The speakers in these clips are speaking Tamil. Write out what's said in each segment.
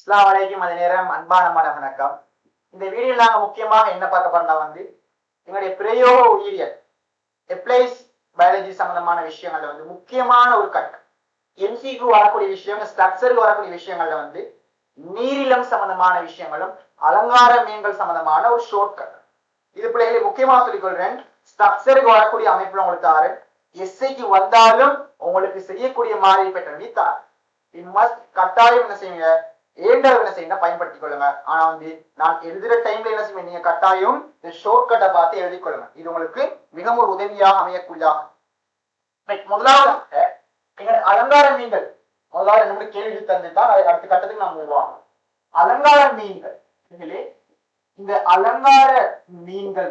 அஸ்ஸலாமு அலைக்கும். அதே நேரம் அன்பான வணக்கம். இந்த வீடியோல நாங்க முக்கியமாக என்ன பார்க்க போறோம்னா எங்களுடைய பிரயோக உயிரியல் எப்ளைஸ் பயாலஜி சம்பந்தமான விஷயங்கள்ல முக்கியமான ஒரு கட்டம். எம்சிக்கு வரக்கூடிய விஷயம், ஸ்ட்ரக்சருக்கு வரக்கூடிய விஷயங்கள்ல நீரிலம் சம்பந்தமான விஷயங்களும் அலங்கார மீன்கள் சம்பந்தமான ஒரு ஷார்ட் கட். இது பிள்ளைகளை முக்கியமாக சொல்லிக்கொள்றேன். ஸ்ட்ரக்சருக்கு வரக்கூடிய அமைப்புல உங்களுக்கு தாரு, எஸ்ஐக்கு வந்தாலும் உங்களுக்கு செய்யக்கூடிய மாதிரி பெற்ற தார். கட்டாயம் என்ன செய்யுங்க, ஏண்டளவு என்ன செய்யணும் பயன்படுத்திக் கொள்ளுங்க. ஆனா நான் எழுதுற டைம்ல என்ன செய்வேன், நீங்க கட்டாயம் இந்த ஷார்ட் கட்டை பார்த்து எழுதி கொள்ளுங்க. இது உங்களுக்கு மிகவும் ஒரு உதவியாக அமையக்கூடியதாக. முதலாவதாக எங்க அலங்கார மீன்கள் முதலாவது நம்மளுக்கு கேள்வி தந்துதான் அடுத்த கட்டத்துக்கு நாம் போவோம். அலங்கார மீன்கள், இந்த அலங்கார மீன்கள்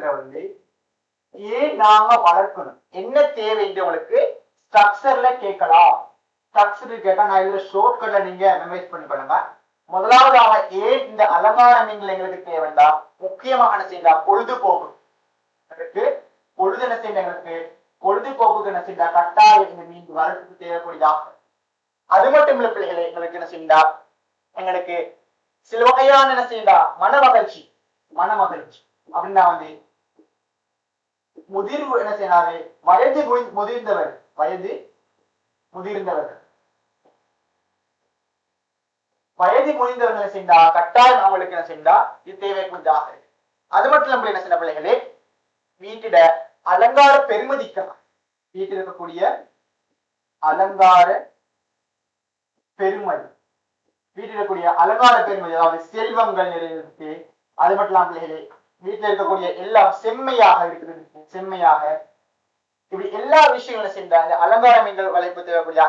ஏன் நாங்க வளர்க்கணும், என்ன தேவை உங்களுக்கு ஸ்ட்ரக்சர்ல கேட்கலாம். ஸ்ட்ரக்சர் கேட்டா நான் இதுல ஷார்ட் கட்ல நீங்க மெமரைஸ் பண்ணி பண்ணுங்க. முதலாவதாக ஏன் இந்த அலங்கார மீன்கள் எங்களுக்கு தேவைண்டா, முக்கியமாக என்ன செய்யா பொழுதுபோக்கு. பொழுது என்ன செய்ய எங்களுக்கு பொழுதுபோக்குக்கு என்ன செய்யா கட்டாயம் இந்த மீன் வரத்துக்கு தேவைக்கூடியதாக. அது மட்டும் இல்ல பிள்ளைகளை, எங்களுக்கு என்ன செய்யா எங்களுக்கு சில வகையான என்ன செய்யா மன மகிழ்ச்சி அப்படின்னா முதிர்வு என்ன செய்யறாரு, வயது முதிர்ந்தவர் என்ன செய்யா கட்டாயம் அவங்களுக்கு என்ன செய்யா இது தேவைக்குண்டாக. அது மட்டும் நம்ம என்ன செய்ய பிள்ளைகளே, வீட்டிட அலங்கார பெருமதிக்கலாம். வீட்டில் இருக்கக்கூடிய அலங்கார பெருமதி, வீட்டில் இருக்கக்கூடிய அலங்கார பெருமதி, அதாவது செல்வங்கள் நிறைய. அது மட்டும் இல்லாம பிள்ளைகளே, வீட்டில் இருக்கக்கூடிய எல்லாம் செம்மையாக இருக்கிறது, செம்மையாக இப்படி எல்லா விஷயங்களும் சென்ற இந்த அலங்கார மீன்கள் வளைப்பு தேவைக்கூடிய.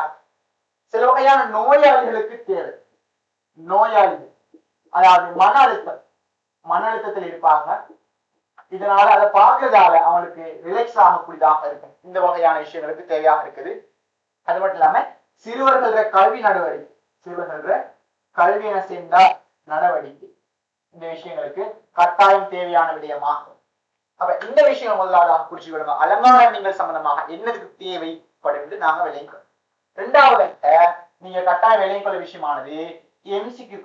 சில வகையான நோயாளிகளுக்கு தேவை. நோயாளிகள் அதாவது மன அழுத்தத்தில் இருப்பாங்க. இதனால அதை பார்க்கறதால அவங்களுக்கு ரிலாக்ஸ் ஆகக்கூடியதாக இருக்கும். இந்த வகையான விஷயங்களுக்கு தேவையாக இருக்குது. அது மட்டும் இல்லாம சிறுவர்கள கல்வி என சேர்ந்த நடவடிக்கை இந்த விஷயங்களுக்கு கட்டாயம் தேவையான விடயமாகும். அப்ப இந்த விஷயம் முதலாவதாக குறிச்சு விடுங்க. அலங்கார மீன்கள் சம்பந்தமாக என்னதுக்கு தேவைப்படுது நாங்க விளையணும். இரண்டாவது நீங்க கட்டாயம் விளையங்கொள்ள விஷயமானது எம்சிக்கு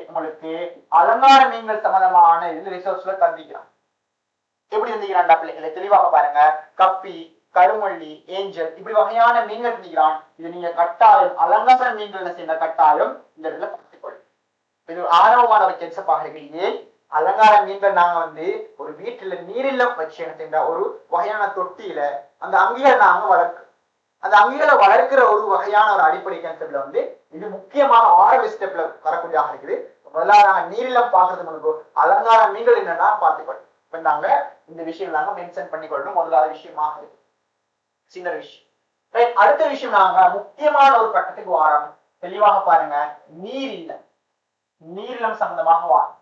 உங்களுக்கு அலங்கார மீன்கள் சம்பந்தமான இது ரிசோர்ஸ்ல தந்திக்கிறான். எப்படி தந்திக்கிறான்டா பிள்ளைகளை தெளிவாக பாருங்க. கப்பி, கருமல்லி, ஏஞ்சல் இப்படி வகையான மீன்கள் தந்திக்கிறான். இது நீங்க கட்டாயம் அலங்கார மீன்கள் செய்த கட்டாயம் இந்த இடத்துல பார்த்துக்கொள்ளும். இது ஒரு ஆரம்பமான ஒரு கென்சப்பாக இருக்கு. ஏன் அலங்கார மீன்கள் நாங்க ஒரு வீட்டுல நீரில்லம் வச்சு என்ன செய்ய ஒரு வகையான தொட்டியில அந்த அங்கிகளை நாங்க வளர்க்கிறோம். அந்த அங்கிகளை வளர்க்கிற ஒரு வகையான ஒரு அடிப்படை கன்செப்ட்ல இது முக்கியமாக ஆரம்ப ஸ்டெப்ல வரக்கூடியதாக இருக்குது. முதல்ல நாங்க நீரில்லம் பாக்குறது முன்பு அலங்கார மீன்கள் என்னன்னா பார்த்துக்கொள்ளும். இப்ப நாங்க இந்த விஷயம் நாங்க மென்ஷன் பண்ணிக்கொள்ளணும். முதலாவது விஷயமாக இருக்கு, சின்ன விஷயம். அடுத்த விஷயம் நாங்க முக்கியமான ஒரு கட்டத்துக்கு வாரம். தெளிவாக பாருங்க, நீரில்லம் சம்பந்தமாக வாரம்.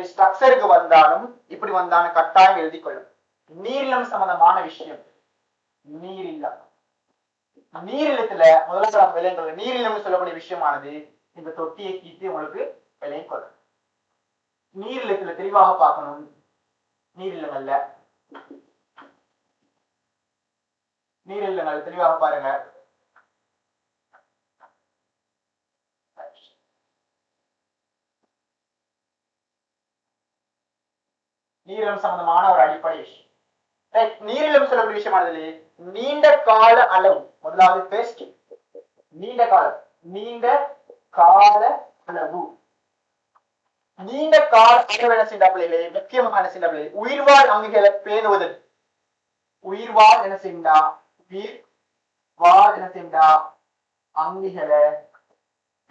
ஸ்ட்ரக்சருக்கு வந்தாலும் இப்படி வந்தாலும் கட்டாயம் எழுதி கொள்ளும். நீரில்லம் சம்பந்தமான விஷயம். நீரில்லத்துல முதல்ல விளையங்கள் நீரில்லம் சொல்லக்கூடிய விஷயமானது இந்த தொட்டியை கீட்டு உங்களுக்கு விளைய கொள்ளும். நீரில்லத்துல தெளிவாக பார்க்கணும். நீரில்லங்கள் தெளிவாக பாருங்க. நீரிலம் சம்பந்தமான ஒரு அடிப்படை விஷயம். நீரிலம் சொல்லக்கூடிய விஷயமானது நீண்ட கால அளவு. முதலாவது பெஸ்ட் நீண்ட கால அளவு. நீண்ட கால அளவு என்ன செய்ய பிள்ளைகளே, முக்கியமாக என்ன செய்ய பிள்ளைகளே, உயிர்வாழ் அங்குகளை பேணுவதற்கு. உயிர்வாழ் என்ன செய்யா அங்குகளை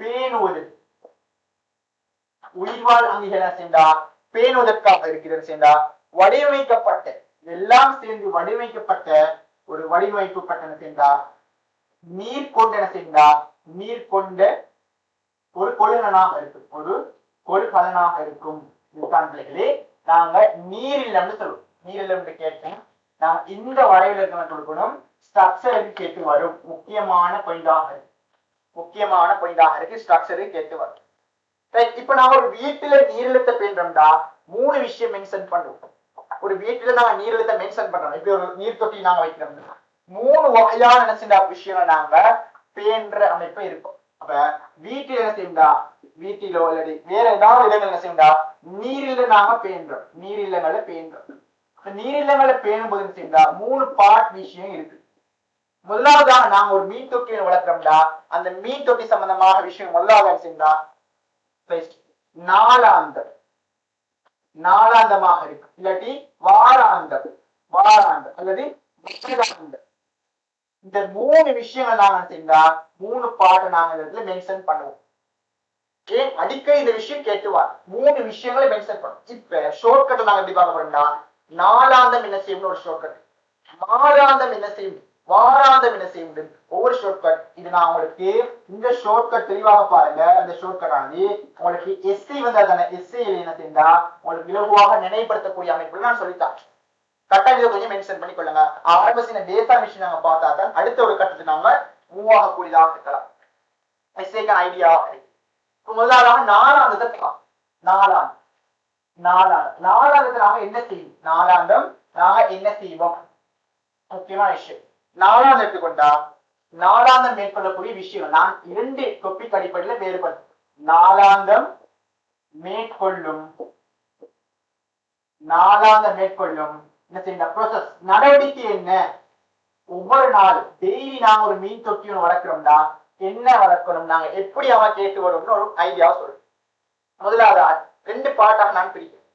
பேணுவதற்கு. உயிர்வாழ் அங்குகளை செய்தா பேணுவதற்காக இருக்கிறது சேர்ந்தா வடிவமைக்கப்பட்ட, எல்லாம் சேர்ந்து வடிவமைக்கப்பட்ட ஒரு வடிவமைக்கப்பட்ட சேர்ந்தா நீர் கொண்ட என்ன செய்தா நீர் கொண்ட ஒரு கொழுகலனாக இருக்கும், ஒரு கொழுகலனாக இருக்கும். இதுதான் பிள்ளைகளே நாங்க நீரில்லம் சொல்லுவோம். நீரில்லம் கேட்டேன் நாங்க இந்த வரைவில் இருக்க கொடுக்கணும். ஸ்ட்ரக்சருக்கு கேட்டு வரும். முக்கியமான பாயிண்டாக இருக்கு. ஸ்ட்ரக்சருக்கு கேட்டு வரும். இப்ப நாங்க ஒரு வீட்டுல நீரிழத்தை பேன்றோம்டா 3 விஷயம் மென்ஷன் பண்ணுவோம். ஒரு வீட்டுல நாங்க நீரிழத்தை மென்ஷன் பண்றோம். இப்படி ஒரு நீர் தொட்டி நாங்க வைக்கிறோம். 3 வகையான விஷயங்கள் நாங்க பேன்ற அமைப்பு இருக்கும். அப்ப வீட்டில் என்ன செய்யும்டா, வீட்டிலோ அல்லது வேற ஏதாவது இடங்கள் என்ன செய்யும்டா, நீரில்ல நாங்க பேணுறோம், நீரில்லங்களை பேணுறோம். நீரில்லங்களை பேணும் போது என்ன செய்யும்டா, 3 பார்ட் விஷயம் இருக்கு. முதலாவதாக நாங்க ஒரு மீன் தொட்டியை வளர்க்கிறோம்டா, அந்த மீன் தொட்டி சம்பந்தமான விஷயம் முதலாவது என்ன செய்யும்டா, நாளாந்தம், நாளாந்தமாக இருக்கு, இல்லாட்டி வாராந்தம், வாராந்தம் அல்லது வருடாந்தம். இந்த 3 விஷயங்கள் நாங்க செய்தா 3 பாட்டு நாங்க இந்த இடத்துல மென்ஷன் பண்ணுவோம். ஏன் அடிக்கடி இந்த விஷயம் கேட்டுவார், 3 விஷயங்களை மென்ஷன் பண்ணும். இப்ப ஷார்ட்கட் நாங்க எப்படி பார்க்க போறோம்னா, நாளாந்தம் என்ன செய்யும் ஒரு ஷார்ட்கட், மாதாந்தம் என்ன செய்யும், வாராந்தம் என்ன செய்யும், ஒவ்வொரு ஷார்ட்கட். இது நான் உங்களுக்கு இந்த ஷார்ட்கட் தெளிவாக பாருங்க. இந்த ஷார்ட்கட் ஆனது உங்களுக்கு எஸ்ஐ வந்து அதான எஸ்ஐ என்ன செய்தா உங்களுக்கு இலகுவாக நினைவுபடுத்தக்கூடிய அமைப்புல நான் சொல்லித்தான். கட்டாயம் இதை கொஞ்சம் மென்ஷன் பண்ணி கொள்ளுங்க. ஆரம்பசின டேட்டா மிஷின் நாங்க பார்த்தா தான் அடுத்த ஒரு கட்டத்துக்கு நாங்க மூவ் ஆகக்கூடியதாக இருக்கலாம். எஸ்ஐக்கான ஐடியா முதலாவது நாலாந்தத்தை, நாலாந்தத்தை நாங்க என்ன செய்யும், நாலாந்தம் நாங்க என்ன செய்வோம், முக்கியமான விஷயம். நாலாந்தம் எடுத்துக்கொண்டா நாலாந்தம் மேற்கொள்ளக்கூடிய விஷயம் நான் 2 டொபிக் அடிப்படையில் வேறுபடும். நாலாந்தம் மேற்கொள்ளும், நாலாந்தம் மேற்கொள்ளும் என்ன செய்ய ப்ரோசஸ் நடவடிக்கை என்ன, ஒவ்வொரு நாள் டெய்லி நாங்க ஒரு மீன் தொட்டி ஒன்று வளர்க்கிறோம்டா, என்ன வளர்க்கணும், நாங்க எப்படி அவன் கேட்டு வரும்னு ஒரு ஐடியாவை சொல்றேன். முதலாவதாக 2 பார்ட்டாக நான் பிரிக்கிறேன்.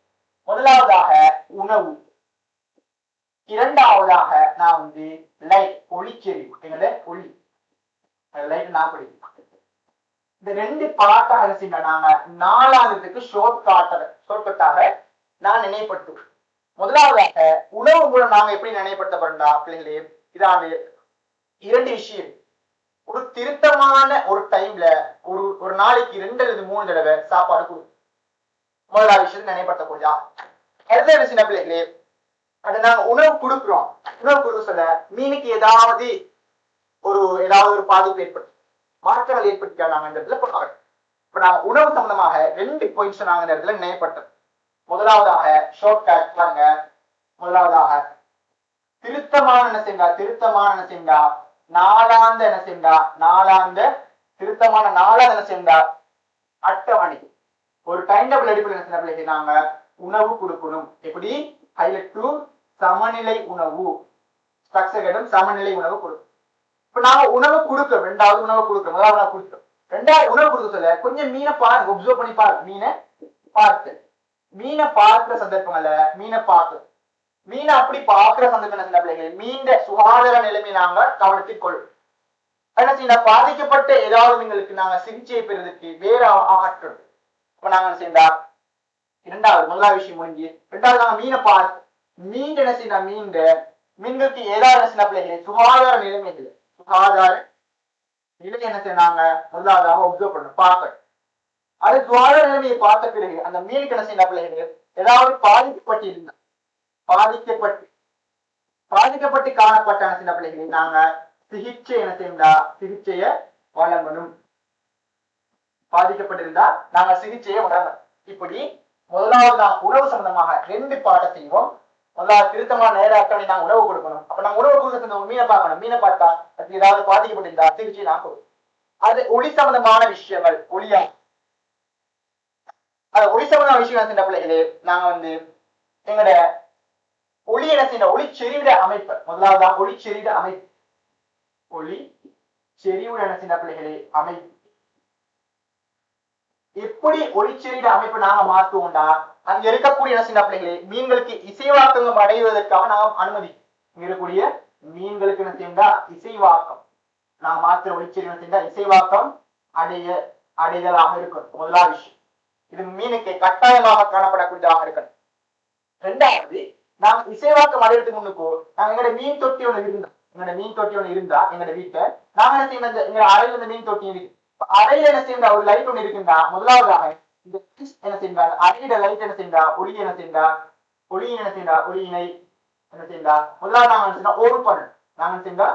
முதலாவதாக உணவு, இரண்டாவதாக நான் வந்து லைட், ஒளிச்செறிவு, எங்களோட ஒளி லைட் நான் பிடிக்கும். இந்த 2 பார்ட்டாக என்ன செய்யணும், நாங்க நாலாந்தத்துக்கு ஷார்ட்கட்டாக நான் நினைவுபடுத்துவேன். முதலாவதாக உணவு மூலம் நாங்க எப்படி நினைவுபடுத்தப்படுறா பிள்ளைகளே, இதான 2 விஷயம். ஒரு திருத்தமான ஒரு டைம்ல ஒரு நாளைக்கு 2 அல்லது 3 தடவை சாப்பாடு கொடுக்கும். முதலாவது விஷயத்தை நினைவுபடுத்தக்கூடியா. அடுத்த விஷயம் பிள்ளைகளே, அது நாங்க உணவு கொடுக்குறோம், உணவு கொடுக்க சொல்ல மீனுக்கு ஏதாவது ஒரு பாதிப்பு ஏற்பட்டு மாற்றங்கள் ஏற்பட்டு நாங்க இந்த இடத்துல பார்க்கணும். இப்ப நாங்க உணவு சம்பந்தமாக 2 பாயிண்ட்ஸ் நாங்க இந்த இடத்துல நினைவுபடுத்தோம். முதலாவதாக ஷார்ட்கட் பாருங்க. முதலாவதாக திருத்தமான என்ன செய்யா நாளாந்த என்ன செய்யா, நாளாந்த திருத்தமான நாளாந்த என்ன செய்யா அட்டவணை, ஒரு டைம் டேபிள் அடிப்படையில் என்ன நாங்க உணவு கொடுக்கணும். எப்படி ஹைலைட் டு சமநிலை உணவு, ஸ்ட்ரக்சர் சமநிலை உணவு கொடுக்கும். இப்ப நாங்க உணவு கொடுக்கிறோம், 2வது உணவு கொடுக்கிறோம், முதலாவது உணவு கொடுக்கிறோம், 2வது உணவு கொடுக்க சொல்ல கொஞ்சம் மீனை பாருங்க, ஒப்சர்வ் பண்ணி பாருங்க. மீனை பார்க்கிற சந்தர்ப்பங்கள்ல மீனை அப்படி பார்க்கிற சந்தர்ப்பம் பிள்ளைகள் மீன் சுகாதார நிலைமை நாங்க கவனத்தில் கொள்ளும். என்ன செய்ய பாதிக்கப்பட்ட ஏதாவது மீன்களுக்கு நாங்க சிகிச்சை பெறுவதற்கு வேற ஆகட்டும். இப்ப நாங்க என்ன செய்யா 2வது முதலாவது விஷயம் முடிஞ்சு 2வது நாங்க மீனை பார்த்து மீன் என்ன செய்ய மீன்களுக்கு ஏதாவது என்ன செய்ய பிள்ளைகளே சுகாதார நிலைமை என்ன செய்ய நாங்க முதலாவதாக ஒப்சர்வ் பண்ணணும், பார்க்கணும். அது சுகாதார நிலைமையை பார்த்த பிறகு அந்த மீனுக்கு என்ன செய்ய பிள்ளைகள் ஏதாவது பாதிக்கப்பட்டு காணப்பட்ட சின்ன பிள்ளைகளை நாங்க சிகிச்சை என்ன செய்யா சிகிச்சையை வழங்கணும். பாதிக்கப்பட்டிருந்தா நாங்க சிகிச்சையை வழங்கணும். இப்படி முதலாவது நான் உணவு சம்பந்தமாக 2 பாட்டை செய்வோம். முதலாவது திருத்தமான நேர அட்டவணை நாங்க உணவு கொடுக்கணும். அப்ப நாங்க உணவு கொடுக்க மீனை பார்க்கணும், மீனை பார்த்தா அதுக்கு ஏதாவது பாதிக்கப்பட்டிருந்தா சிகிச்சை நான் கொடுக்கணும். அது ஒளி சம்பந்தமான விஷயங்கள், ஒளி சம்பந்தமான விஷயம் சின்ன பிள்ளைகளே நாங்க வந்து எங்களோட ஒளி என்ன செய்யணும், ஒளி செறிவிட அமைப்பு. முதலாவதாக ஒளி செறிவிட அமைப்பு, ஒளி செறிவுட என்ன செய்ய பிள்ளைகளே அமைப்பு. எப்படி ஒளிச்செறிவிட அமைப்பு நாங்க மாற்றுவோம்டா, அங்க இருக்கக்கூடிய என்ன செய்ய பிள்ளைகளே மீன்களுக்கு இசைவாக்கம் அடைவதற்காக நாம் அனுமதி இருக்கக்கூடிய மீன்களுக்கு என்ன செய்யா இசைவாக்கம் நாங்க மாத்திர ஒளிச்செறிவு என்ன செய்ய இசைவாக்கம் அடைதலாக இருக்கணும். முதலாவது விஷயம் இது மீனுக்கு கட்டாயமாக காணப்படக்கூடியதாக இருக்கணும். 2வது நாங்க இசைவாக்கம் அடைவதற்கு முன்னுக்கோ நாங்க எங்களோட மீன் தொட்டி ஒண்ணு இருந்தா எங்களோட வீட்டை நாங்க என்ன செய்யணும், எங்க அறையில இந்த மீன் தொட்டி இருக்கு, அறையில என்ன செய்யா ஒரு லைட் ஒண்ணு இருக்குண்டா, முதலாவதாக இந்த என்ன செய்யா அறையிட லைட் என்ன செய்யா ஒளியினை என்ன செய்யா முதலாவது நாங்க என்ன செய்யணும் ஓன் பண்ணணும். நாங்க என்ன செய்யா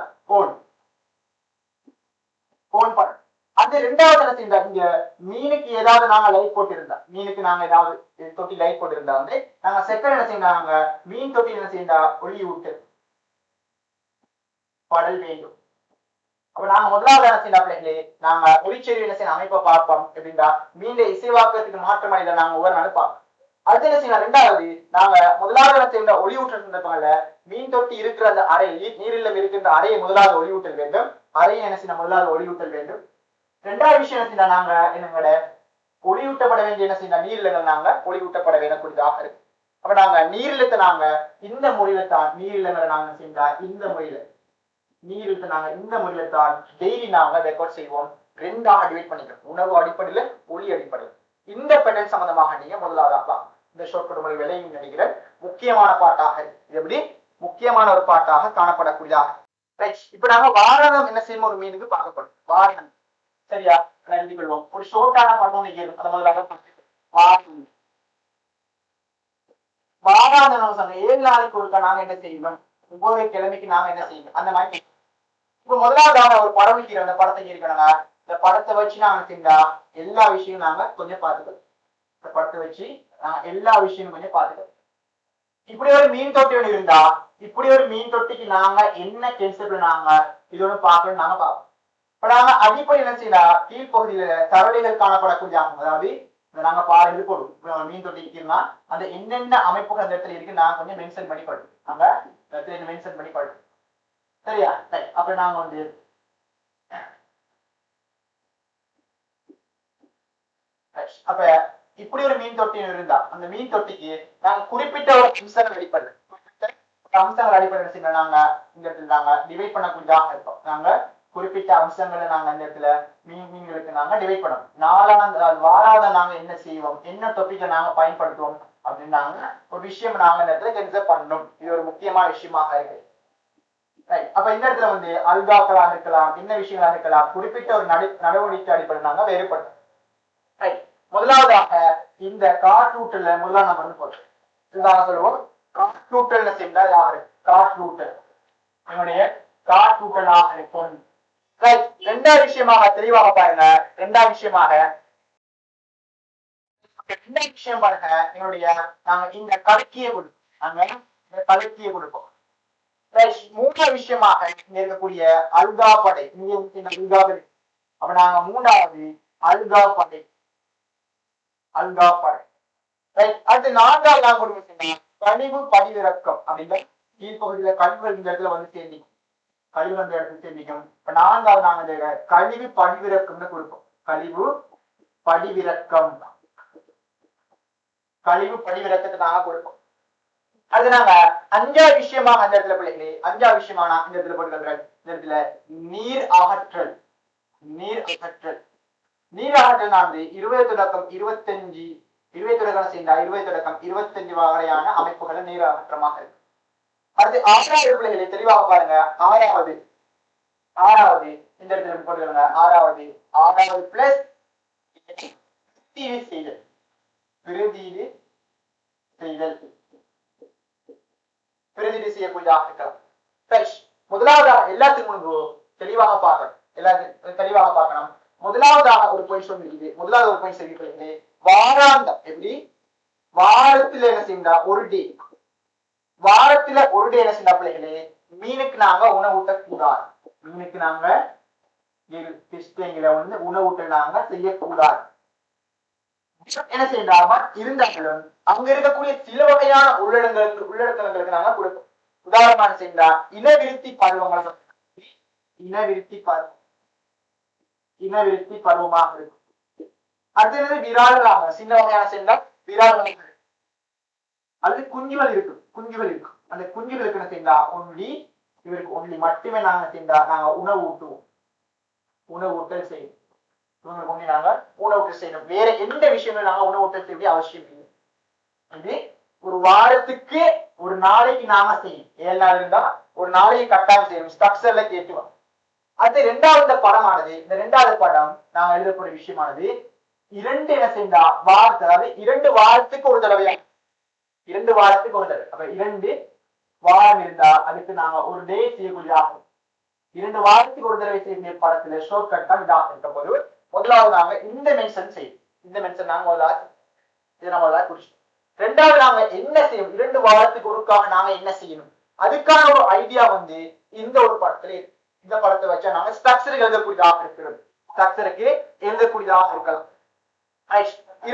ஓன் பண்ணணும். அது 2வது என்ன செய்யா இங்க மீனுக்கு ஏதாவது நாங்க லைட் போட்டிருந்தா, மீனுக்கு நாங்க ஏதாவது தொட்டி லைட் போட்டிருந்தா வந்து நாங்க செகண்ட் என்ன செய்யறாங்க மீன் தொட்டி என்ன செய்யா ஒளி விட்டு படல் வேண்டும். அப்ப நாங்க முதலாவது என்ன செய்யலாம் பிள்ளைகளே, நாங்க ஒளிச்செறிவு என்ன செய்யணும் அமைப்பை பார்ப்போம் எப்படின்னா மீண்ட இசைவாக்கத்துக்கு மாற்றம் அடைந்த நாங்க ஒவ்வொரு நாளும் பார்ப்போம். அடுத்து என்ன செய்யலாம், ரெண்டாவது நாங்க முதலாவது என்ன செய்யணும் ஒளியூட்டல் சந்தர்ப்பங்கள்ல மீன் தொட்டி இருக்கிற அந்த அறை நீரில் இருக்கின்ற அறையை முதலாவது ஒளியூட்டல் வேண்டும். அறையை என்ன செய்யணும் முதலாவது ஒளியூட்டல் வேண்டும். ரெண்டாவது விஷயம் என்ன செய்யலாம், நாங்க என்னங்களோட ஒளியூட்டப்பட வேண்டிய என்ன செய்யலாம் நீரிலங்கள் நாங்க ஒளியூட்டப்பட வேண்டக்கூடியதாக இருக்கு. அப்ப நாங்க நீரிலத்தை நாங்க இந்த முறையில தான் நீரிலங்களை நாங்க செஞ்சா இந்த முறையில நீரிலத்தை நாங்க இந்த முறையில தான் டெய்லி நாங்க ரெக்கார்ட் செய்வோம். ரெண்டாக டிவைட் பண்ணிக்கிறோம், உணவு அடிப்படையில ஒளி அடிப்படையில். இந்த பெட்டல் சம்பந்தமாக நீங்க முதலாவது இந்த ஷார்ட்கட் முறை விலையும் நினைக்கிற முக்கியமான பாட்டாக இது எப்படி முக்கியமான ஒரு பாட்டாக காணப்படக்கூடியதாக. ரைட், இப்ப நாங்க வாரணம் என்ன செய்யணும் ஒரு மீனுக்கு பார்க்கப்படும் வாரணம். சரியா, எழுதி கொள்வோம். ஒரு ஷோர்ட்டான பண்ணணும் அதை முதலாக வாரணம். வாராதனம் சொன்ன 7 நாளைக்கு ஒருக்கா நாங்க என்ன செய்யணும், 9 கிழமைக்கு நாங்க என்ன செய்யணும் அந்த மாதிரி. இப்ப முதலாவதாக ஒரு படம் வைக்கிறோம், அந்த படத்தை இருக்கணுங்க. இந்த படத்தை வச்சு நாங்க செஞ்சா எல்லா விஷயமும் நாங்க கொஞ்சம் பார்த்துக்கணும். இந்த படத்தை வச்சு நாங்க எல்லா விஷயமும் கொஞ்சம் பார்த்துக்கணும். இப்படி ஒரு மீன் தொட்டி ஒன்று இருந்தா இப்படி ஒரு மீன் தொட்டிக்கு நாங்க என்ன கென்செப்ட்ல நாங்க இது ஒண்ணு பார்க்கணும் நாங்க பார்ப்போம். இப்ப நாங்க அடிப்படை என்ன செய்யலாம், கீழ்ப்பகுதியில தரவுகள் காணப்படக்கூடிய அதாவது நாங்க பாருங்க போடுவோம் மீன் தொட்டிக்குன்னா அந்த என்னென்ன அமைப்புகள் அந்த இடத்துல இருக்கு நாங்க கொஞ்சம் மென்ஷன் பண்ணி படுவோம். நாங்க மென்ஷன் பண்ணி படுவோம். சரியா, அப்ப நாங்க வந்து அப்ப இப்படி ஒரு மீன் தொட்டி இருந்தா அந்த மீன் தொட்டிக்கு நாங்க குறிப்பிட்ட ஒரு அம்சங்கள் அடிப்படை அம்சங்கள் அடிப்படை நாங்க இந்த இடத்துல நாங்க டிவைட் பண்ணக்கூடியதாக இருப்போம். நாங்க குறிப்பிட்ட அம்சங்களை நாங்க இந்த இடத்துல மீன்களுக்கு நாங்க டிவைட் பண்ணோம். வாராத நாங்க என்ன செய்வோம், என்ன டாபிக்கை நாங்க பயன்படுத்துவோம் அப்படின்னு நாங்க ஒரு விஷயம் நாங்க இந்த இடத்துல கன்சிடர் பண்ணணும். இது ஒரு முக்கியமான விஷயமாக இருக்கு. அப்ப இந்த இடத்துல வந்து அல்காக்களாக இருக்கலாம், என்ன விஷயங்களா இருக்கலாம், குறிப்பிட்ட ஒரு நடவடிக்கை அடிப்படை நாங்க வேறுபட்டோம். முதலாவதாக இந்த காற்றூட்டல முதலாம் நம்ம வந்து போட்டோம். இதுதான் சொல்லுவோம் காற்றூட்டல் சென்றா யாரு காற்றூட்டல் என்னுடைய காற்றூட்டலாக இருக்கும். ரெண்டாவது விஷயமாக தெளிவாக பாருங்க. ரெண்டாவது விஷயம் பாருங்க, எங்களுடைய நாங்க இந்த கலக்கியை கொடுப்போம். நாங்க இந்த கலக்கியை கொடுப்போம். மூன்றாவது விஷயமாக இங்க இருக்கக்கூடிய அல்கா படை அல்காபடை. அப்ப நாங்க மூன்றாவது அல்கா படை அடுத்து நான்காவது நாங்க கொடுக்க கழிவு பதிவிறக்கம் அப்படின்ற கீழ்ப்பகுதியில கழிவுகள் இந்த இடத்துல வந்து சேர்ந்திக்கும். கழிவு அந்த இடத்துல சேர்ந்திக்கும். இப்ப நான்காவது நாங்க இந்த கழிவு பதிவிறக்கம்னு கொடுப்போம். கழிவு பதிவிறக்கம் நாங்க கொடுப்போம். அது நாங்க அஞ்சாவது விஷயமாக அந்த இடத்துல பிள்ளைகளே அஞ்சாவது விஷயமான இந்த இடத்துல போட்டுக்கிறாங்க. இந்த இடத்துல நீர் அகற்றல் நான் 20 தொடக்கம் 25 வகையான அமைப்புகளை நீர் அகற்றமாக இருக்கு. அடுத்து ஆறாவது பிள்ளைகளை தெளிவாக பாருங்க. ஆறாவது இந்த இடத்துல போட்டுக்கிறாங்க. ஆறாவது பிளஸ் பிரதியீடு செய்யக்கூடியதாக இருக்கலாம். முதலாவது எல்லாத்துக்கும் முன்பு தெளிவாக பார்க்கணும். முதலாவதாக ஒரு பொசிஷன் இருக்குது. முதலாவது ஒரு பொசிஷன் இருக்குது வாராந்தம். எப்படி வாரத்துல என்ன செய்யா ஒரு டே என்ன செய்யா பிள்ளைகளே மீனுக்கு நாங்க உணவூட்டக்கூடாது. மீனுக்கு நாங்க வந்து உணவூட்டல் நாங்க செய்யக்கூடாது. என்ன செய்யறாம இருந்தாலும் அங்க இருக்கக்கூடிய சில வகையான உள்ளடக்கங்களுக்கு நாங்க கொடுப்போம். உதாரணமான செய்யறா இனவிருத்தி பருவமாக இருக்கும். அடுத்தது விரால்களாக சின்ன வகையான சென்றா விரால்களாக அது குஞ்சுகள் இருக்கும். அந்த குஞ்சுகளுக்கு என்ன செய்யா இவருக்கு மட்டுமே நாங்க செஞ்சா நாங்க உணவூட்டல் செய்யணும். நாங்க உணவூட்டல் செய்யணும். வேற எந்த விஷயங்களும் நாங்க உணவூட்டல் செய்ய வேண்டிய அவசியம் இல்லை. இது ஒரு வாரத்துக்கு ஒரு நாளைக்கு நாம செய்யும். 7 நாள் இருந்தா ஒரு நாளைக்கு கட்டாயம் செய்யணும். ஸ்ட்ரக்சர்ல கேட்டுவோம். அது ரெண்டாவது படமானது. இந்த ரெண்டாவது படம் நாங்க எழுதக்கூடிய விஷயமானது 2 என்ன செய்யா வாரத்தை, அதாவது 2 வாரத்துக்கு ஒரு தடவை. அப்ப 2 வாரம் இருந்தா அதுக்கு நாங்க ஒரு டே செய்யக்கூடிய ஆகும். 2 வாரத்துக்கு ஒரு தடவை செய்யக்கூடிய படத்துல ஷார்ட் கட் தான் இதாக இருக்க போது முதலாவது நாங்க இந்த மென்ஷன் செய்யும். இந்த மென்ஷன் நாங்க முதலாவது குறிச்சோம். ரெண்டாவது நாங்க என்ன செய்யணும், 2 வாரத்துக்கு ஒருக்காக நாங்க என்ன செய்யணும் அதுக்கான ஒரு ஐடியா வந்து இந்த ஒரு படத்துல இருக்கு. இந்த படத்தை வச்சா நாங்க ஸ்ட்ரக்சருக்கு எழுதக்கூடியதாக இருக்கிறது, ஸ்ட்ரக்சருக்கு எழுதக்கூடியதாக இருக்கலாம்.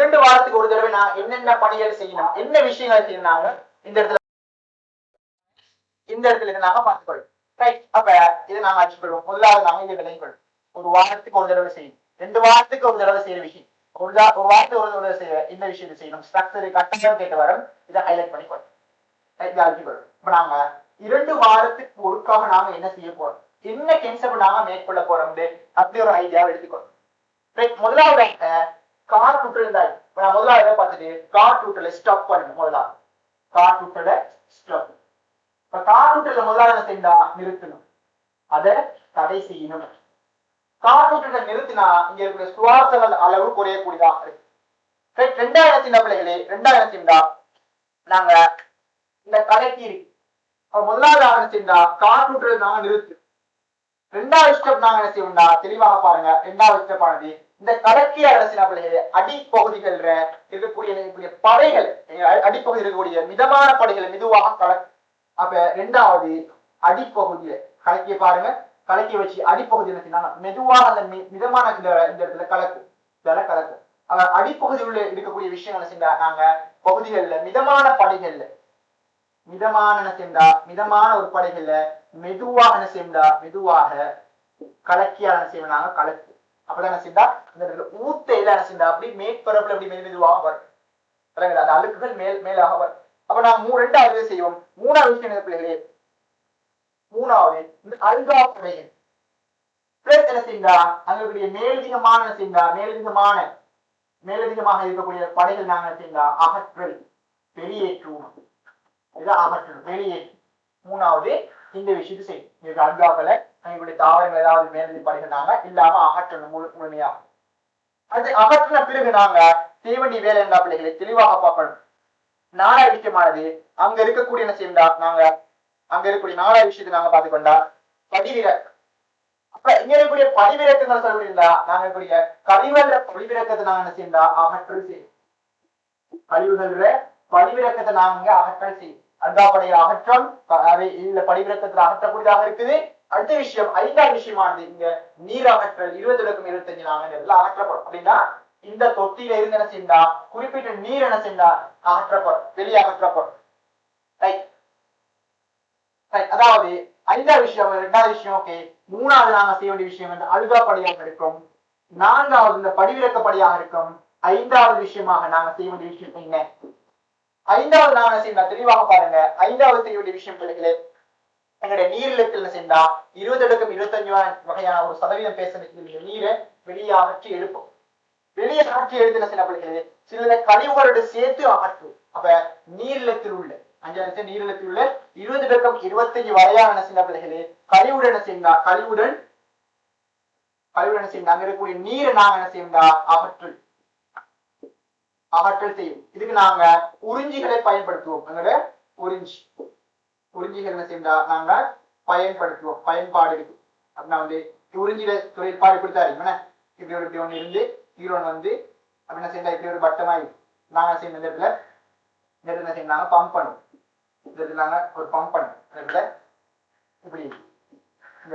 2 வாரத்துக்கு ஒரு தடவை நான் என்னென்ன பணிகள் செய்யணும், என்ன விஷயங்கள் செய்யணும் இந்த இடத்துல இதை நாங்க பார்த்துக்கொள்ளும். ரைட், அப்ப இதை நாங்க அச்சுக்கொள்வோம். முதலாவது நாங்க இதை விளையொள்ளும். ஒரு வாரத்துக்கு ஒரு தடவை செய்யும், 2 வாரத்துக்கு ஒரு தடவை செய்யற விஷயம், ஒரு வாரத்துக்கு ஒரு தடவை செய்ய இந்த விஷயத்தை செய்யணும். ஸ்ட்ரக்சர் கட்டாயம் கேட்டு வரும், இதை ஹைலைட் பண்ணிக்கொள்ளும். இப்ப நாங்க 2 வாரத்துக்கு ஒருக்காக நாங்க என்ன செய்ய போறோம், என்ன கென்செப்ட் நாங்க மேற்கொள்ள போறோம் அப்படி ஒரு ஐடியாவை எடுத்துக்கொள்ளும். முதலாவது கார் டூட்டல் தான். நான் முதலாவது பார்த்துட்டு கார் டூட்டலை ஸ்டாப் பண்ணணும். முதலாவது கார் டூட்டலை ஸ்டாப். இப்ப கார் டூட்டல முதலாவது என்ன செய்யா நிறுத்தணும், அதை தடை செய்யணும். கார் டூட்டலை நிறுத்தினா இங்க இருக்கிற சுவாசங்கள் அளவு குறையக்கூடியதா இருக்கு. 2000 பிள்ளைகளே 2000 நாங்க இந்த கடைக்கு இருக்கு. முதலாவது என்ன செய்யா கார் டூட்டல் நாங்க நிறுத்து. 2வது ஸ்டெப் நாங்க என்ன செய்யணும்னா தெளிவாக பாருங்க. 2வது ஸ்டெப் ஆனது இந்த கலக்கிய அரசின பிள்ளைகளே அடிப்பகுதிகள் இருக்கக்கூடிய படைகள், அடிப்பகுதி இருக்கக்கூடிய மிதமான படைகளை மெதுவாக கலக்கு. அப்ப 2வது அடிப்பகுதியில கலக்கிய பாருங்க, கலக்கி வச்சு அடிப்பகுதியில செய்யணும் மெதுவாக அந்த மிதமான இந்த இடத்துல கலக்கு கலக்கும். அடிப்பகுதியில் இருக்கக்கூடிய விஷயங்களை செஞ்சா நாங்க பகுதிகள்ல மிதமான படைகள்ல மிதமான ஒரு படைகள்ல மெதுவாக என்ன செய்யா மெதுவாக கலக்கியால் என்ன செய்வாங்க கலக்கு. அப்பதான் என்ன செய்யா இந்த ஊத்தையில என்ன செய்யா அப்படி மேற்பரப்புல அப்படி மெதுவாக வரும், அந்த அழுக்குகள் மேலாக வரும். அப்ப நாங்க 2வது செய்வோம். 3வது விஷயம் பிள்ளைகளே, 3வது இந்த அல்கா படைகள் பிளஸ் என்ன செய்யா அங்களுடைய மேலதிகமாக இருக்கக்கூடிய படைகள் நாங்க என்ன செய்யா அகற்றல் வெளியேற்றுவோம். இதான் அகற்றல் வெளியேற்று. 3வது இந்த விஷயத்தை செய்யும். அல்காக்களை எங்களுடைய தாவரங்கள் ஏதாவது மேலதி படைகள் நாங்க இல்லாம அகற்றணும் முழுமையா. அது அகற்றின பிறகு நாங்க செய்ய வேண்டிய வேலை என்ன பிள்ளைகளை தெளிவாக பார்க்கணும். 4வது விஷயமானது அங்க இருக்கக்கூடிய என்ன செய்யா நாங்க அங்க இருக்கக்கூடிய 4வது விஷயத்தை நாங்க பார்த்துக்கொண்டா பதிவிறக்கம். அப்ப இங்க இருக்கக்கூடிய பதிவிறக்கங்கள் சொல்லியிருந்தா நாங்க இருக்கக்கூடிய கழிவுகள பதிவிறக்கத்தை நாங்க என்ன செய்யா அகற்றல் செய்யும். கழிவுகள பதிவிறக்கத்தை நாங்க அகற்றல் செய்யும். அல்காப்படையை அகற்றம் இல்ல பதிவிறக்கத்துல அகற்றக்கூடியதாக இருக்குது. அடுத்த விஷயம் 5வது விஷயமானது இங்க நீர் அகற்றல். 20-25 நாங்க அகற்றப்படும். அப்படின்னா இந்த தொட்டியில இருந்து என்ன செய்யா குறிப்பிட்ட நீர் என்ன செய்யா அகற்றப்படும், வெளியே அகற்றப்படும். அதாவது 5வது விஷயம். 2வது விஷயம் ஓகே. 3வது நாங்க செய்ய வேண்டிய விஷயம் வந்து அல்காப்படையாக இருக்கும். 4வது இந்த பதிவிறக்கப்படியாக இருக்கும். 5வது விஷயமாக நாங்க செய்ய வேண்டிய விஷயம் என்ன, 5வது நாங்க செய்ய தெளிவாக பாருங்க. 5வது செய்ய வேண்டிய விஷயம் பிள்ளைகளே, எங்களுடைய நீரிழத்தில் செய்தா 20-25 வகையான ஒரு சதவீதம் பேச நீரை வெளியே அகற்றி எழுப்போம். வெளியே அகற்றி எழுதின சில பிள்ளைகளே சில கழிவுகளோடு சேர்த்து அகற்றும். அப்ப நீரிழத்தில் உள்ள 5 நீரிழத்தில் உள்ள 20-25 வரையான சில பிள்ளைகளே கழிவுடன் என்ன செய்யா கழிவுடன் அங்க இருக்கக்கூடிய நீரை நாங்க என்ன செய்யா அகற்றல் செய்யும். இதுக்கு நாங்க உறிஞ்சிகளை பயன்படுத்துவோம். எங்களுடைய உறிஞ்சிகள் என்ன செய்யா நாங்க பயன்படுத்துவோம். பயன்பாடு இருக்கு அப்படின்னா வந்து உறிஞ்சில தொழிற்பாடு இப்படித்தான் இப்படி ஒண்ணு இருந்து ஈரோன் வந்து அப்படின்னா செய்யா இப்படி ஒரு பட்டமாய் நாங்க செய்யணும். இந்த இடத்துல என்ன செய்யணும் பம்ப் பண்ணுவோம். இந்த இடத்துல நாங்க ஒரு பம்ப் பண்ணுவோம். இந்த இப்படி இந்த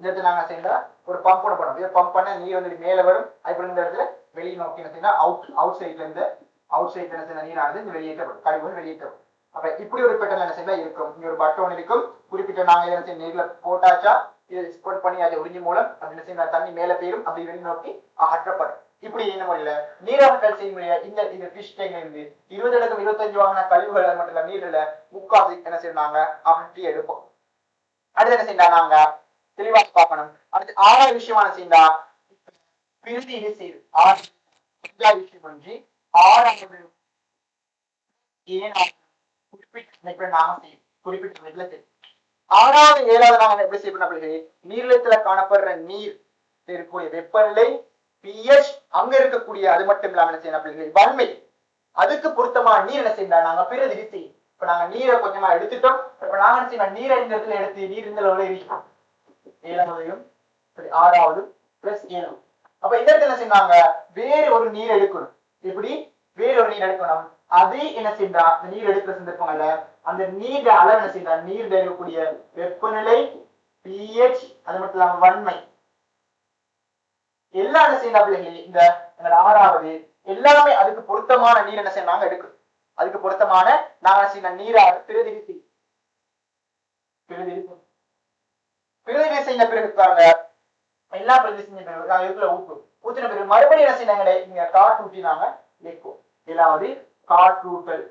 இடத்துல நாங்க செய்யா ஒரு பம்ப் பண்ணுவோம். இதை பம்ப் பண்ண நீர் வந்து மேல வரும். அப்படி இந்த இடத்துல வெளியே நோக்கி என்ன செய்யணும் அவுட் சைட்ல இருந்து என்ன செய்ய நீரானது இந்த வெளியேற்றப்படும், கழிவுகள் வெளியேற்றப்படும். அப்ப இப்படி ஒரு பெட்டல் என்ன செய்ய இருக்கும். இங்க ஒரு பட்டன் இருக்கும். குறிப்பிட்ட நாங்க என்ன செய்ய நீர்ல போட்டாச்சா இதை ஸ்போர்ட் பண்ணியாச்சா உறிஞ்சி மூலம் அப்படின்னு செய்ய தண்ணி மேல பெயரும் அப்படி வெளியே நோக்கி அகற்றப்படும். இப்படி என்ன முறையில நீராகற்றல் செய்ய முடிய இந்த ஃபிஷ் டேங்க்ல இருந்து 20-25 வாகன கழிவுகள் மட்டும் இல்ல நீர்ல முக்காது என்ன செய்யறாங்க அகற்றி எடுப்போம். அடுத்து என்ன செய்யா நாங்க தெளிவாக பார்க்கணும். அடுத்து 6வது விஷயமான செய்யா பிரதியீடு செய்யுது. 5வது விஷயம் ஒன்றி 6வது குறிப்பிட்ட நாம செய்யும். குறிப்பிட்ட நிலத்தில் 6வது 7வது நாம எப்படி செய்யப்பட்ட நீர்நிலத்துல காணப்படுற நீர் இருக்கக்கூடிய வெப்பநிலை pH அங்க இருக்கக்கூடிய அது மட்டும் இல்லாம என்ன செய்யணும் வன்மை அதுக்கு பொருத்தமான நீர் என்ன செய்யா நாங்க பிரதியீடு செய்யும். இப்ப நாங்க நீரை கொஞ்சமா எடுத்துட்டோம். இப்ப நாங்க என்ன செய்யணும் நீரை இந்த இடத்துல எடுத்து நீர் இந்த லெவலில் இருக்கோம். 7வதையும் 6வது பிளஸ் 7. அப்ப இந்த இடத்துல என்ன செய்யறாங்க வேறு ஒரு நீர் எடுக்கணும். எப்படி வேறு ஒரு நீர் எடுக்கணும். அது என்ன செய்யா நீர் எடுக்கிற சந்தர்ப்பங்கள்ல அந்த நீர் அளவு என்ன செய்யா நீர் இருக்கக்கூடிய வெப்பநிலை pH, அது மட்டும் இல்லாம வன்மை, எல்லா என்ன செய்யணும் இந்த ஆறாவது எல்லாமே அதுக்கு பொருத்தமான நீர் என்ன செய்ய நாங்க எடுக்கணும். அதுக்கு பொருத்தமான நாங்க என்ன செய்யணும் நீராக பிரதிநிதி செய்ய பிறகு பாருங்க எல்லா பிரதிநிதி ஊத்தின பிறகு மறுபடியும் என்ன செய்யறாங்க இங்க காற்று ஊட்டினாங்க இயக்கும். ஏழாவது காற்றூட்டல்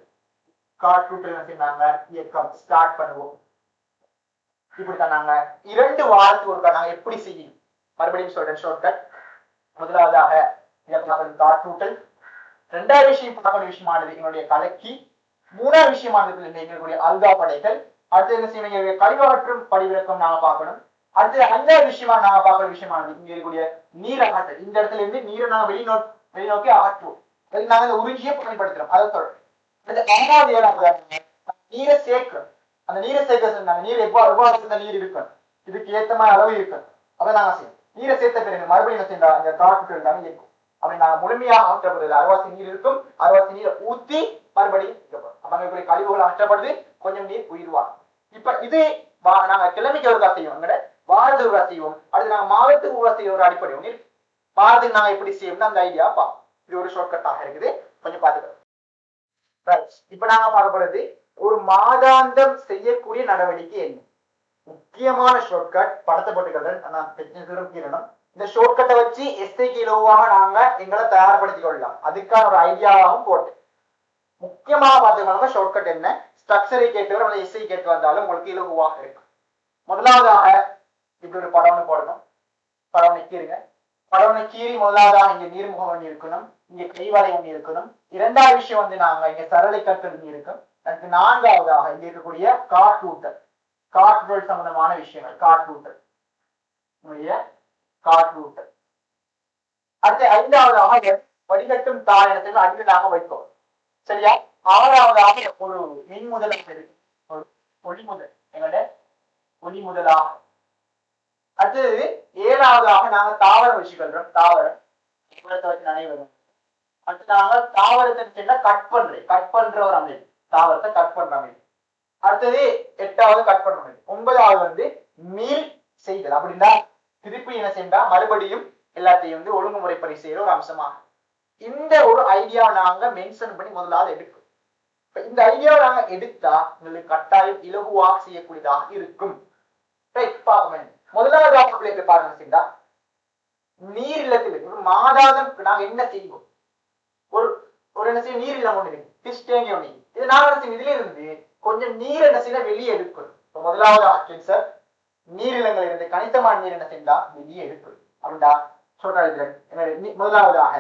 என்ன செய்யறாங்க இயக்கம் ஸ்டார்ட் பண்ணுவோம். இப்படித்தான் நாங்க 2 வாரத்துக்கு ஒருக்கா நாங்க எப்படி செய்யணும் மறுபடியும் சொல்றேன் ஷார்ட்கட். முதலாவதாக காற்றூட்டல், இரண்டாவது விஷயம் பார்க்கக்கூடிய விஷயமானது எங்களுடைய கலக்கி, மூணாவது விஷயமானது எங்களுடைய அல்கா படைத்தல், அடுத்து என்ன செய்யணும் கழிவாற்றும் படிவிறக்கம் நாங்க பார்க்கணும். அடுத்து 5வது விஷயமா நாங்க பார்க்கிற விஷயமானது இங்க இருக்கக்கூடிய நீர் அகற்றல். இந்த இடத்துல இருந்து நீரை நாங்க வெளிநோக்கி அகற்றுவோம். அதுக்கு நாங்க இந்த உறிஞ்சியை பயன்படுத்துறோம். அதை சொல்றோம். 6வது 7வது நீரை சேர்க்கிறோம். அந்த நீரை சேர்க்க நீர் எவ்வாறு நீர் இருக்கும், இதுக்கு ஏத்தமான அளவு இருக்கும், அதை நாங்க செய்யணும். நீரை சேர்த்த பிறகு மறுபடியும் என்ன செய்யறோம் அந்த காற்று இருந்தாலும் இருக்கும். அப்படி நாங்க முழுமையாக அகற்றப்படுது. அரைவாசி நீர் இருக்கும், அரைவாசி நீரை ஊத்தி மறுபடியும் இருக்கப்படுது. கழிவுகள் அகற்றப்படுது, கொஞ்சம் நீர் உயிர்வாங்க. இப்ப இது நாங்க கிழமைக்கு ஒருக்கா செய்வோம், வாரத்துக்கு ஒருக்கா செய்வோம். அடுத்து நாங்க மாதத்துக்கு ஒருக்கா செய்ய ஒரு அடிப்படை ஒன்று இருக்கு. மாதத்துக்கு நாங்க எப்படி செய்யணும்னா அந்த ஐடியா இது ஒரு ஷார்ட்கட்டாக இருக்குது, கொஞ்சம் பாத்துக்கிறோம். இப்ப நாங்க பார்க்க போறது ஒரு மாதாந்தம் செய்யக்கூடிய நடவடிக்கை என்ன. முக்கியமான ஷார்ட்கட் படத்தை போட்டுக்கிறேன். இந்த ஷார்ட்கட்டை வச்சு எஸ்ஐக்கு இலவாக நாங்க எங்களை தயார்படுத்திக் கொள்ளலாம். அதுக்கான ஒரு ஐடியாவும் போட்டு முக்கியமாக பார்த்துக்கோங்க. ஷார்ட்கட் என்ன, ஸ்ட்ரக்சரை கேட்டு எஸ்ஐ கேட்டு வந்தாலும் உங்களுக்கு இலகுவாக இருக்கும். முதலாவதாக இப்படி ஒரு படம் போடணும். படம் நிற்கிறீங்க. படம் கீறி முதலாவதாக இங்க நீர்முகம் ஒண்ணு இருக்கணும், இங்க கைவளை ஒண்ணு இருக்கணும். இரண்டாவது விஷயம் நாங்க இங்க சரளை கற்று இருக்கும். அதுக்கு 4வதாக இங்க இருக்கக்கூடிய காற்றூட்டல் சம்பந்தமான விஷயங்கள். காற்றூட்டல் அடுத்து 5வதாக வடிகட்டும் தாயனத்துக்கு அடியில் நாங்க வைப்போம். சரியா? 6வதாக ஒரு மின்முதலாக இருக்கு, ஒரு ஒளிமுதல் எங்களோட ஒளிமுதலாக. அடுத்தது 7வதாக நாங்க தாவரம் வச்சுக்கொள்றோம். தாவரம் வச்சு நினைவரும். அடுத்து நாங்க தாவரத்தை கட் பண்ற ஒரு அமைப்பு, தாவரத்தை கட் பண்ற அமைப்பு. அடுத்தது 8வது கட் பண்ற அமைப்பு. 9வது மீள் செய்தல். அப்படின்னா திருப்பி என்ன செய்யா மறுபடியும் எல்லாத்தையும் ஒழுங்குமுறைப்படி செய்யற ஒரு அம்சமா. இந்த ஒரு ஐடியா நாங்க மென்ஷன் பண்ணி முதலாவது எடுக்கும். இந்த ஐடியாவை நாங்க எடுத்தா உங்களுக்கு கட்டாயம் இலகுவாக செய்யக்கூடியதாக இருக்கும். முதலாவது பாருங்க, நீர் இல்லத்தில் மாதாந்தம் நாங்க என்ன செய்வோம். ஒரு என்ன செய்ய நீர் இல்லம் ஒண்ணு இருக்கு, பிஷ் டேங்கி ஒண்ணு. இது நாங்க என்ன செய்வோம், இதுல இருந்து கொஞ்சம் நீர் என்ன செய்ய வெளியே எடுக்கணும். முதலாவது ஆப்ஷன் சார், நீரிலங்கள் இருந்து கணிசமான நீர் என்ன செய்யா வெளியே எடுக்கணும். அப்படின்னா சொல்ற முதலாவதாக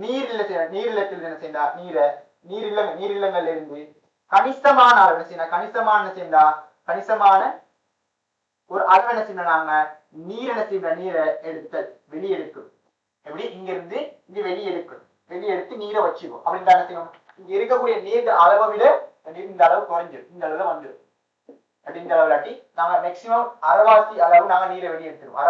நீரிலத்தில் என்ன செய்யா நீரில்லங்கள் இருந்து கணிசமான அளவு என்ன செய்யா கணிசமான ஒரு அளவு என்ன செய்யணும் நாங்க நீர் என்ன செய்யற நீரை எடுத்தல் வெளியெடுக்கும். எப்படி இங்க இருந்து இங்க வெளியெடுத்து நீரை வச்சுக்கோ. அப்படின்னு என்ன செய்யணும், இங்க இருக்கக்கூடிய நீர் அளவை விட இந்த அளவு குறைஞ்சிடும், இந்த அளவுல வந்துடும். இந்த அளவுலாட்டி நாங்க மேக்சிமம் அரைவாசி அளவு நாங்க நீரை வெளியே எடுத்துருவோம்.